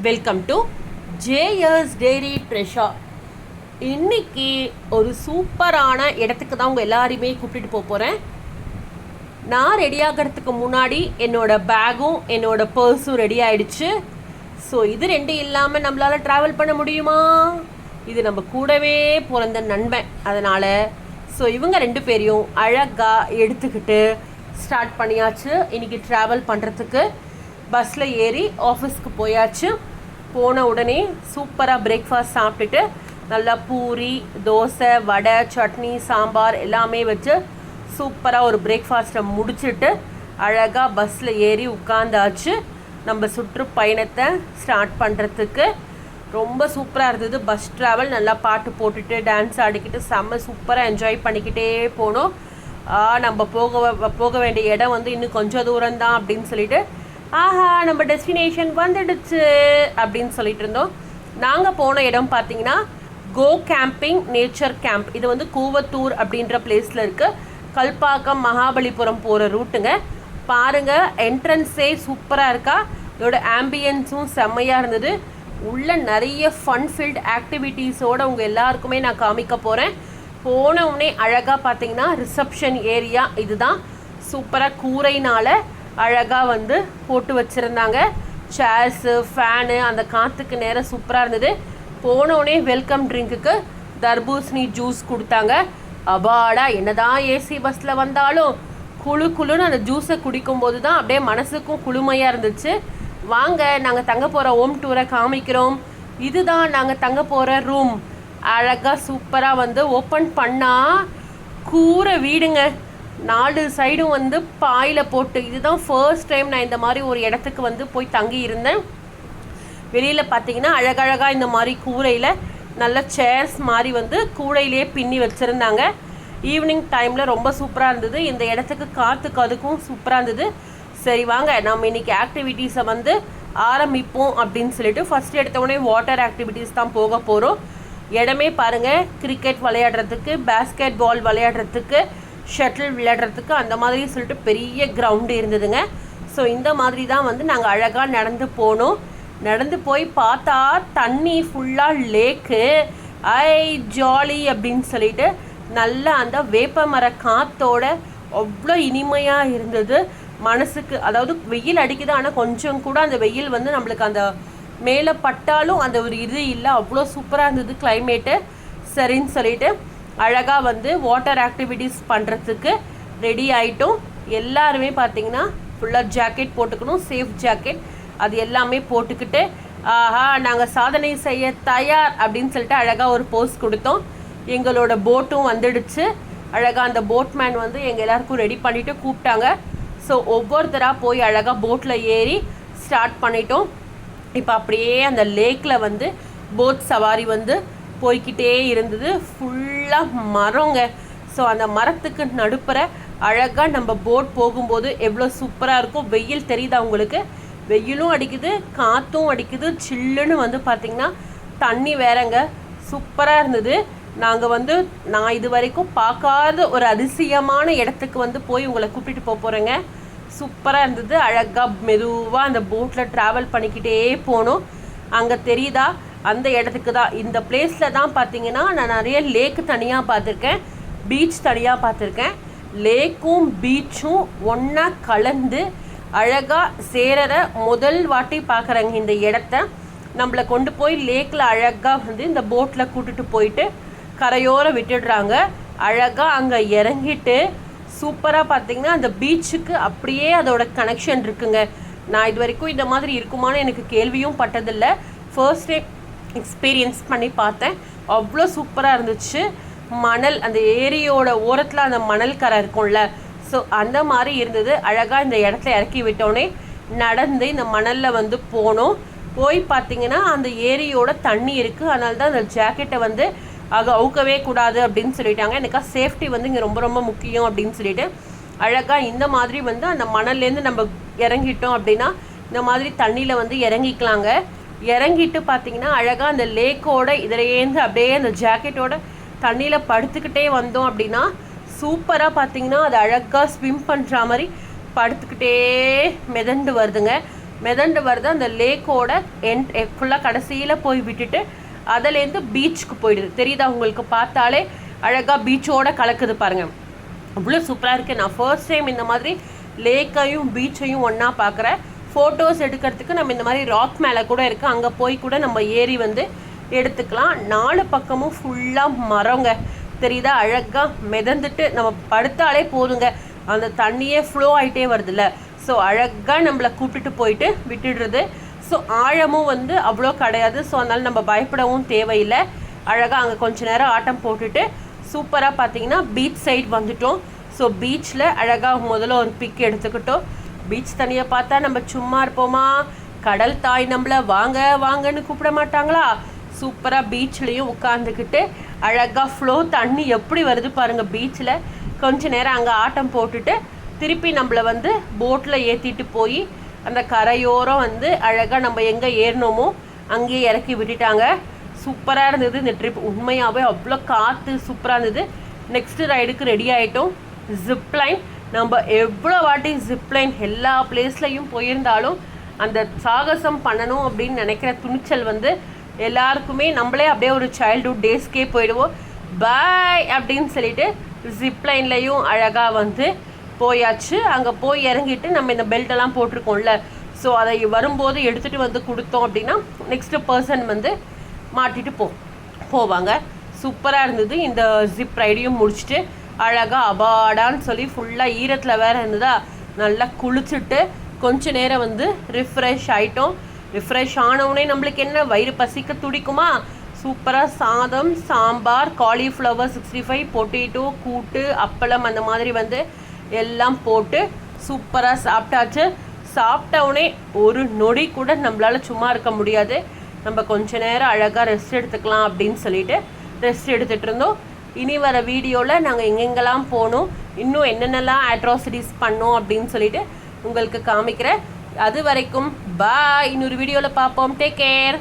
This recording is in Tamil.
Welcome to JS dairy treasure. இன்னைக்கு ஒரு சூப்பரான இடத்துக்கு தான் உங்கள் எல்லாரையுமே கூப்பிட்டு போகிறேன். நான் ரெடி ஆகிறதுக்கு முன்னாடி என்னோட பேகும் என்னோட பர்ஸும் ரெடி ஆகிடுச்சு. ஸோ இது ரெண்டு இல்லாமல் நம்மளால் ட்ராவல் பண்ண முடியுமா? இது நம்ம கூடவே பிறந்த நண்பன். அதனால் இவங்க ரெண்டு பேரையும் அழகாக எடுத்துக்கிட்டு ஸ்டார்ட் பண்ணியாச்சு. இன்றைக்கி ட்ராவல் பண்ணுறதுக்கு பஸ்ஸில் ஏறி ஆஃபீஸ்க்கு போயாச்சு. போன உடனே சூப்பராக பிரேக்ஃபாஸ்ட் சாப்பிட்டுட்டு நல்லா பூரி, தோசை, வடை, சட்னி, சாம்பார் எல்லாமே வச்சு சூப்பராக ஒரு பிரேக்ஃபாஸ்ட்டை முடிச்சுட்டு அழகாக பஸ்ஸில் ஏறி உட்காந்தாச்சு. நம்ம சுற்றுப்பயணத்தை ஸ்டார்ட் பண்ணுறதுக்கு ரொம்ப சூப்பராக இருந்தது. பஸ் ட்ராவல் நல்லா பாட்டு போட்டுட்டு டான்ஸ் ஆடிக்கிட்டு செம்ம சூப்பராக என்ஜாய் பண்ணிக்கிட்டே போனோம். நம்ம போக வேண்டிய இடம் இன்னும் கொஞ்சம் தூரம்தான் அப்படின்னு சொல்லிட்டு நம்ம டெஸ்டினேஷன் வந்துடுச்சு அப்படின்னு சொல்லிட்டு இருந்தோம். நாங்கள் போன இடம் பார்த்தீங்கன்னா கோ கேம்பிங் நேச்சர் கேம்ப். இது கூவத்தூர் அப்படின்ற பிளேஸில் இருக்குது. கல்பாக்கம் மகாபலிபுரம் போகிற ரூட்டுங்க. பாருங்கள், என்ட்ரன்ஸே சூப்பராக இருக்கா. இதோட ஆம்பியன்ஸும் செம்மையாக இருந்தது. உள்ள நிறைய ஃபன் ஃபீல்ட் ஆக்டிவிட்டீஸோடு உங்கள் எல்லாருக்குமே நான் காமிக்க போகிறேன். போன உடனே அழகாக பார்த்தீங்கன்னா ரிசப்ஷன் ஏரியா இதுதான். சூப்பராக கூரையினால் அழகாக போட்டு வச்சுருந்தாங்க. சேர்ஸு, ஃபேனு, அந்த காற்றுக்கு நேரம் சூப்பராக இருந்தது. போனோடனே வெல்கம் ட்ரிங்க்குக்கு தர்பூசணி ஜூஸ் கொடுத்தாங்க. அபாடா, என்னதான் ஏசி பஸ்ஸில் வந்தாலும் குளுன்னு அந்த ஜூஸை குடிக்கும்போது தான் அப்படியே மனசுக்கும் குளுமையாக இருந்துச்சு. வாங்க, நாங்கள் தங்க போகிற ஹோம் டூரை காமிக்கிறோம். இதுதான் நாங்கள் தங்க போகிற ரூம். அழகாக சூப்பராக ஓப்பன் பண்ணால் கூரை வீடுங்க. 4 சைடும் பாயில் போட்டு. இதுதான் ஃபர்ஸ்ட் டைம் நான் இந்த மாதிரி ஒரு இடத்துக்கு போய் தங்கி இருந்தேன். வெளியில் பார்த்தீங்கன்னா அழகழகாக இந்த மாதிரி கூரையில் நல்ல சேர்ஸ் மாதிரி கூரையிலே பின்னி வச்சுருந்தாங்க. ஈவினிங் டைமில் ரொம்ப சூப்பராக இருந்தது. இந்த இடத்துக்கு காற்றுக்கு அதுக்கும் சூப்பராக இருந்தது. சரி வாங்க, நம்ம இன்றைக்கி ஆக்டிவிட்டீஸை ஆரம்பிப்போம் அப்படின்னு சொல்லிட்டு ஃபஸ்ட்டு எடுத்தவுடனே வாட்டர் ஆக்டிவிட்டீஸ் தான் போக போகிறோம். இடமே பாருங்கள், கிரிக்கெட் விளையாடுறதுக்கு, பேஸ்கெட் பால் விளையாடுறதுக்கு, ஷட்டில் விளையாடுறதுக்கு அந்த மாதிரி சொல்லிட்டு பெரிய கிரவுண்டு இருந்ததுங்க. ஸோ இந்த மாதிரி தான் நாங்கள் அழகாக நடந்து போனோம். நடந்து போய் பார்த்தா தண்ணி ஃபுல்லாக லேக்கு. ஜாலி அப்படின்னு சொல்லிட்டு நல்லா அந்த வேப்ப மர காற்றோட அவ்வளோ இனிமையாக இருந்தது மனசுக்கு. அதாவது வெயில் அடிக்குது, ஆனால் கொஞ்சம் கூட அந்த வெயில் நம்மளுக்கு அந்த மேலே பட்டாலும் அந்த ஒரு இது இல்லை. அவ்வளோ சூப்பராக இருந்தது கிளைமேட்டு. சரின்னு சொல்லிட்டு அழகாக வாட்டர் ஆக்டிவிட்டீஸ் பண்ணுறதுக்கு ரெடி ஆகிட்டோம். எல்லாருமே பார்த்திங்கன்னா ஃபுல்லாக ஜாக்கெட் போட்டுக்கணும், சேஃப் ஜாக்கெட் அது எல்லாமே போட்டுக்கிட்டு நாங்கள் சாதனை செய்ய தயார் அப்படின்னு சொல்லிட்டு அழகாக ஒரு போஸ் கொடுத்தோம். எங்களோட போட்டும் வந்துடுச்சு. அழகாக அந்த போட்மேன் எங்கள் எல்லாருக்கும் ரெடி பண்ணிவிட்டு கூப்பிட்டாங்க. ஸோ ஒவ்வொருத்தராக போய் அழகாக போட்டில் ஏறி ஸ்டார்ட் பண்ணிட்டோம். இப்போ அப்படியே அந்த லேக்கில் போட் சவாரி போய்கிட்டே இருந்தது. ஃபுல்லாக மரங்க. ஸோ அந்த மரத்துக்கு நடுப்புற அழகாக நம்ம போட் போகும்போது எவ்வளோ சூப்பராக இருக்கும். வெயில் தெரியுதா உங்களுக்கு? வெயிலும் அடிக்குது, காற்றும் அடிக்குது. சில்லுன்னு பார்த்திங்கன்னா தண்ணி வேறங்க. சூப்பராக இருந்தது. நாங்கள் நான் இது வரைக்கும் பார்க்காத ஒரு அதிசயமான இடத்துக்கு போய் உங்களை கூப்பிட்டு போகிறேங்க. சூப்பராக இருந்தது. அழகாக மெதுவாக அந்த போட்டில் ட்ராவல் பண்ணிக்கிட்டே போனோம். அங்கே தெரியுதா, அந்த இடத்துக்கு தான், இந்த பிளேஸில் தான் பார்த்தீங்கன்னா நான் நிறைய லேக்கு தனியாக பார்த்துருக்கேன், பீச் தனியாக பார்த்துருக்கேன். லேக்கும் பீச்சும் ஒன்றா கலந்து அழகாக சேரற முதல் வாட்டி பார்க்குறேங்க இந்த இடத்த. நம்மளை கொண்டு போய் லேக்கில் அழகாக இந்த போட்டில் கூட்டிகிட்டு போயிட்டு கரையோரம் விட்டுடுறாங்க. அழகாக அங்கே இறங்கிட்டு சூப்பராக பார்த்திங்கன்னா அந்த பீச்சுக்கு அப்படியே அதோட கனெக்ஷன் இருக்குங்க. நான் இது வரைக்கும் இந்த மாதிரி இருக்குமான்னு எனக்கு கேள்வியும் பட்டதில்லை. ஃபர்ஸ்ட் டைம் எக்ஸ்பீரியன்ஸ் பண்ணி பார்த்தேன். அவ்வளோ சூப்பராக இருந்துச்சு. மணல், அந்த ஏரியோட ஓரத்தில் அந்த மணல் கரை இருக்கும்ல, ஸோ அந்த மாதிரி இருந்தது. அழகாக இந்த இடத்துல இறக்கி விட்டோன்னே நடந்து இந்த மணலில் போனோம். போய் பார்த்திங்கன்னா அந்த ஏரியோட தண்ணி இருக்குது. அதனால தான் அந்த ஜாக்கெட்டை அங்கே அவுக்கவே கூடாது அப்படின்னு சொல்லிட்டாங்க. எனக்கு சேஃப்டி இங்கே ரொம்ப ரொம்ப முக்கியம் அப்படின்னு சொல்லிட்டு அழகாக இந்த மாதிரி அந்த மணல்லேருந்து நம்ம இறங்கிட்டோம் அப்படின்னா இந்த மாதிரி தண்ணியில் இறங்கிக்கலாங்க. இறங்கிட்டு பார்த்திங்கன்னா அழகாக அந்த லேக்கோட இதிலேருந்து அப்படியே அந்த ஜாக்கெட்டோட தண்ணியில் படுத்துக்கிட்டே வந்தோம் அப்படின்னா சூப்பராக பார்த்திங்கன்னா அது அழகாக ஸ்விம் பண்ணுற மாதிரி படுத்துக்கிட்டே மிதண்டு வருதுங்க. மிதண்டு வருது. அந்த லேக்கோட ஃபுல்லாக கடைசியில் போய் விட்டுட்டு அதுலேருந்து பீச்சுக்கு போயிடுது. தெரியுதா உங்களுக்கு? பார்த்தாலே அழகாக பீச்சோட கலக்குது பாருங்கள். அவ்வளோ சூப்பராக இருக்குது. நான் ஃபர்ஸ்ட் டைம் இந்த மாதிரி லேக்கையும் பீச்சையும் ஒன்றா பார்க்குறேன். ஃபோட்டோஸ் எடுக்கிறதுக்கு நம்ம இந்த மாதிரி ராக் மேலே கூட இருக்குது, அங்கே போய் கூட நம்ம ஏறி வந்து எடுத்துக்கலாம். 4 பக்கமும் ஃபுல்லாக மரங்க. தெரியுதா? அழகாக மிதந்துட்டு நம்ம படுத்தாலே போதுங்க, அந்த தண்ணியே ஃப்ளோ ஆகிட்டே வருதுல்ல. ஸோ அழகாக நம்மளை கூப்பிட்டுட்டு போயிட்டு விட்டுடுறது. ஸோ ஆழமும் வந்து அவ்வளோ கிடையாது. ஸோ அதனால் நம்ம பயப்படவும் தேவையில்லை. அழகாக அங்கே கொஞ்சம் நேரம் ஆட்டம் போட்டுட்டு சூப்பராக பார்த்தீங்கன்னா பீச் சைட் வந்துட்டோம். ஸோ பீச்சில் அழகாக முதல்ல ஒரு பிக் எடுத்துக்கிட்டோம். பீச் தண்ணியை பார்த்தா நம்ம சும்மா இருப்போமா? கடல் தாய் நம்மளை வாங்க வாங்கன்னு கூப்பிட மாட்டாங்களா? சூப்பராக பீச்லேயும் உட்காந்துக்கிட்டு அழகாக ஃப்ளோ தண்ணி எப்படி வருது பாருங்கள் பீச்சில். கொஞ்ச நேரம் அங்கே ஆட்டம் போட்டுட்டு திருப்பி நம்மளை வந்து போட்டில் ஏற்றிட்டு போய் அந்த கரையோரம் வந்து அழகாக நம்ம எங்கே ஏறினோமோ அங்கேயே இறக்கி விட்டுட்டாங்க. சூப்பராக இருந்தது இந்த ட்ரிப். உண்மையாகவே அவ்வளோ காற்று சூப்பராக இருந்தது. நெக்ஸ்ட்டு ரைடுக்கு ரெடி ஆகிட்டோம். ஜிப்லைன். நம்ம எவ்வளோ வாட்டி ஜிப்லைன் எல்லா பிளேஸ்லையும் போயிருந்தாலும் அந்த சாகசம் பண்ணணும் அப்படின்னு நினைக்கிற துணிச்சல் வந்து எல்லாருக்குமே, நம்மளே அப்படியே ஒரு சைல்டுஹுட் டேஸ்க்கே போயிடுவோம். பாய் அப்படின்னு சொல்லிட்டு ஜிப்லைன்லேயும் அழகாக வந்து போயாச்சு. அங்கே போய் இறங்கிட்டு நம்ம இந்த பெல்ட்டெல்லாம் போட்டிருக்கோம்ல, ஸோ அதை வரும்போது எடுத்துகிட்டு வந்து கொடுத்தோம் அப்படின்னா நெக்ஸ்ட்டு பர்சன் வந்து மாட்டிட்டு போவாங்க. சூப்பராக இருந்தது. இந்த ஜிப் ரைடையும் முடிச்சுட்டு அழகாக அபாடான்னு சொல்லி ஃபுல்லாக ஈரத்தில் வேறு இருந்ததா, நல்லா குளிச்சுட்டு கொஞ்ச நேரம் வந்து ரிஃப்ரெஷ் ஆகிட்டோம். ரிஃப்ரெஷ் ஆனவுடனே நம்மளுக்கு என்ன, வயிறு பசிக்க துடிக்குமா? சூப்பராக சாதம், சாம்பார், காலிஃப்ளவர் 65, பொட்டேட்டோ, கூட்டு, அப்பளம் அந்த மாதிரி வந்து எல்லாம் போட்டு சூப்பராக சாப்பிட்டாச்சு. சாப்பிட்டவுடனே ஒரு நொடி கூட நம்மளால் சும்மா இருக்க முடியாது. நம்ம கொஞ்ச நேரம் அழகாக ரெஸ்ட் எடுத்துக்கலாம் அப்படின்னு சொல்லிட்டு ரெஸ்ட் எடுத்துகிட்டு இருந்தோம். இனி வர வீடியோவில் நாங்கள் எங்கெங்கெல்லாம் போனோம், இன்னும் என்னென்னலாம் அட்ராசிட்டிஸ் பண்ணோம் அப்படின்னு சொல்லிட்டு உங்களுக்கு காமிக்கிறேன். அது வரைக்கும் பாய். இன்னொரு வீடியோவில் பார்ப்போம். Take care.